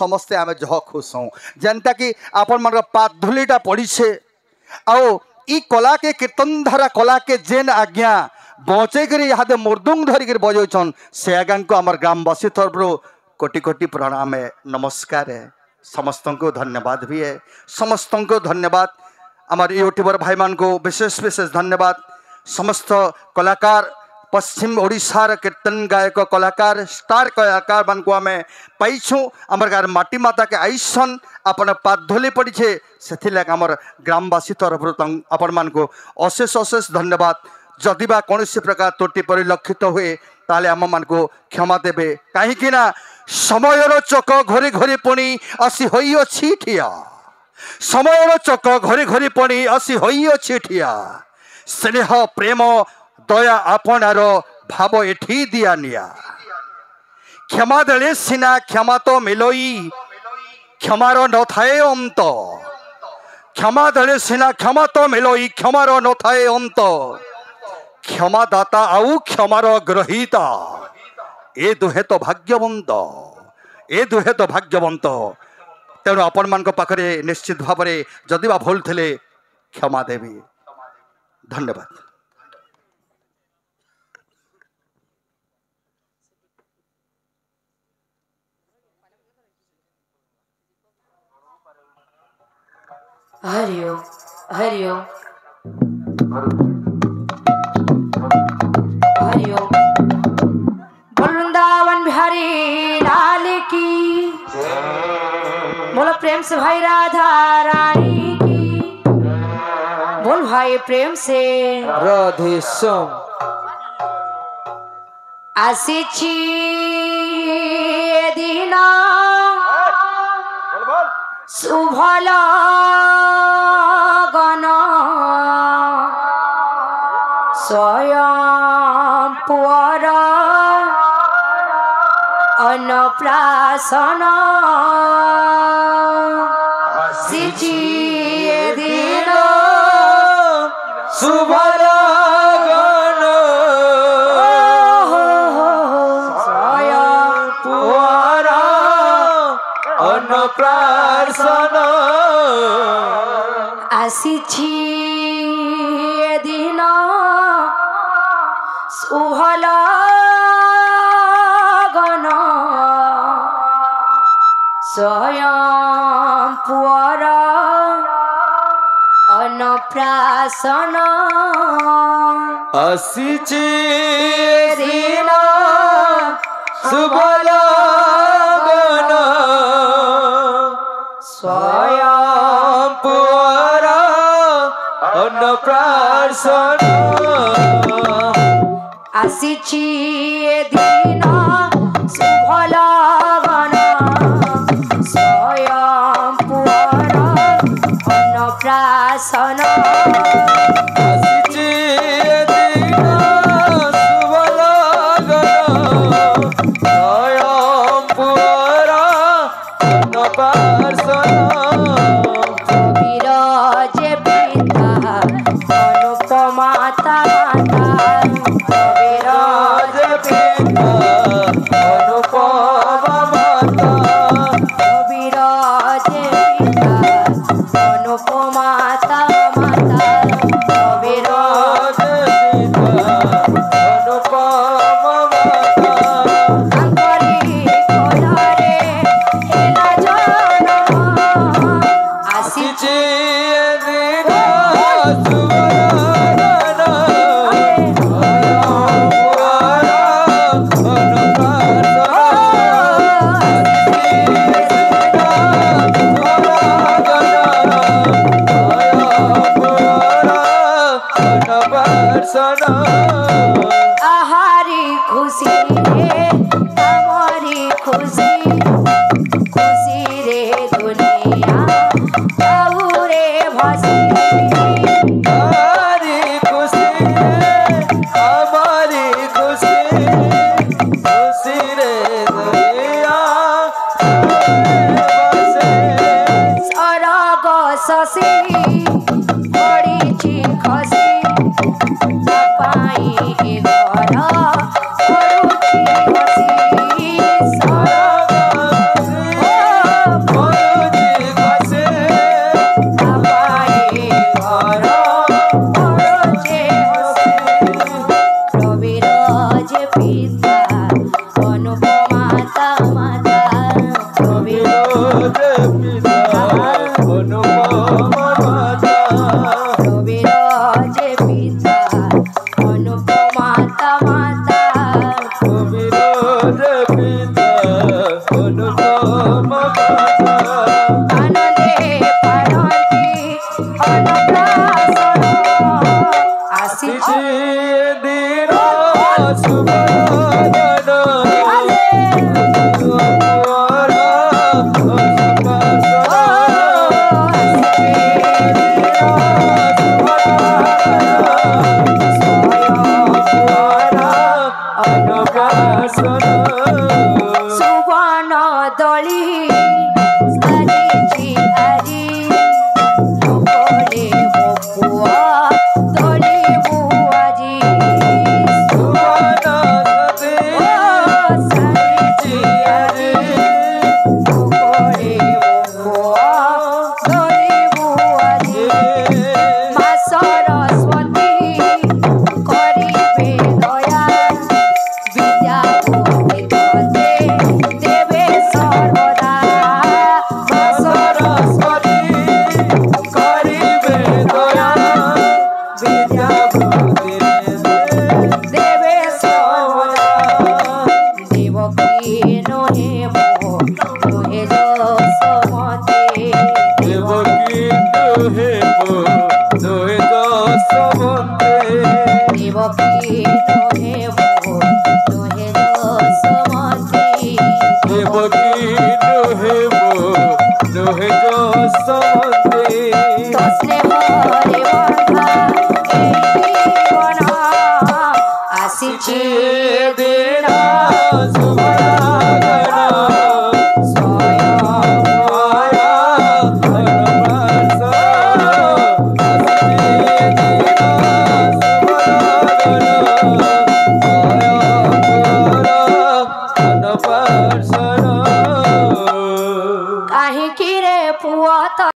समस्ते आम जह खुश हूँ जेनटा कि आपण मन पात धूलीटा पड़ी से आओ ई कला के कीर्तन धारा कला के जेन आज्ञा बचे कर यहाँ मुर्दुंग धरिक बजौन से आज्ञा को आम ग्रामवासी तरफ कोटि कोटि प्रणाम है नमस्कार है समस्त को धन्यवाद भी है समस्त को धन्यवाद आमर यूट्यूबर भाई मान को विशेष विशेष धन्यवाद समस्त कलाकार पश्चिम ओडिशार कीर्तन गायक कलाकार स्टार कलाकार मान को आम पाइछू आमर गार माटी माता के आईसन अपन पाधोली पड़ी से आमर ग्रामवासी तरफ आपण मान को अशेष अशेष धन्यवाद जदि बा कौन प्रकार त्रुटि परिलक्षित हुए ताले आम मान को क्षमा देवे कहीं समयर चक घोरी घोरी पुणी आसी होई अछि ठिया समयर चक घोरी घोरी पुणी आसी होई अछि ठिया स्नेह प्रेम दया आपणार भाव एठी दिया निया क्षमा देले सिना क्षमा तो मिलोई क्षमार न थाए अंत क्षमा देले सिना क्षमा तो मिलोई क्षमार न थाए अंत क्षमादाता आउ क्षमार ग्रहीता ए दुहे तो भाग्यवंत ए दुहे तो भाग्यवंत तेणु आपण मान पाखरे निश्चित भाव में जदि बा भूल थे क्षमा देवी धन्यवाद। हरिओ हरिओ हरिओ वृंदावन बिहारी लाल की बोलो प्रेम से भाई राधा रानी की बोल भाई प्रेम से राधे श्याम आसीची दीना शुभल गण स्वयं पुअर अन्नप्राशन आसीची दिन शुभल गण स्वयं पुअर अन्नप्राशन आसीची दिन शुभल गण स्वयं पुअर अन्नप्राशन आसीची दिन शुभल गण स्वयं पुअर अन्नप्राशन आसीची दिन शुभल गण स्वयं पुअर अन्नप्राशन आसीची दिन शुभल गण स्वयं पुअर अन्नप्राशन विराज पिता अनुपमाता माता विराज पिता अनुपम माता विराज पिता अनुपमाता माता विराज पिता अनुपम माता अंकरी कोलारे हेला जान आसीची दिन शुभल आहारी खुशी रे हमारी खुशी खुशी रे दुनिया आऊ रे भसी हमारी खुशी हमारी खुशी खुशी रे दुनिया सरग शशि पड़ी खसी पाई घर करुची हसी নহে মো নহে যশবন্তে দেবকী নহে মোর নহে যশবন্তী দেবকী নহে মো নহে যশবন্তে তো স্নেহরে বন্ধা এই জীবন আসিছে দিন শুভরা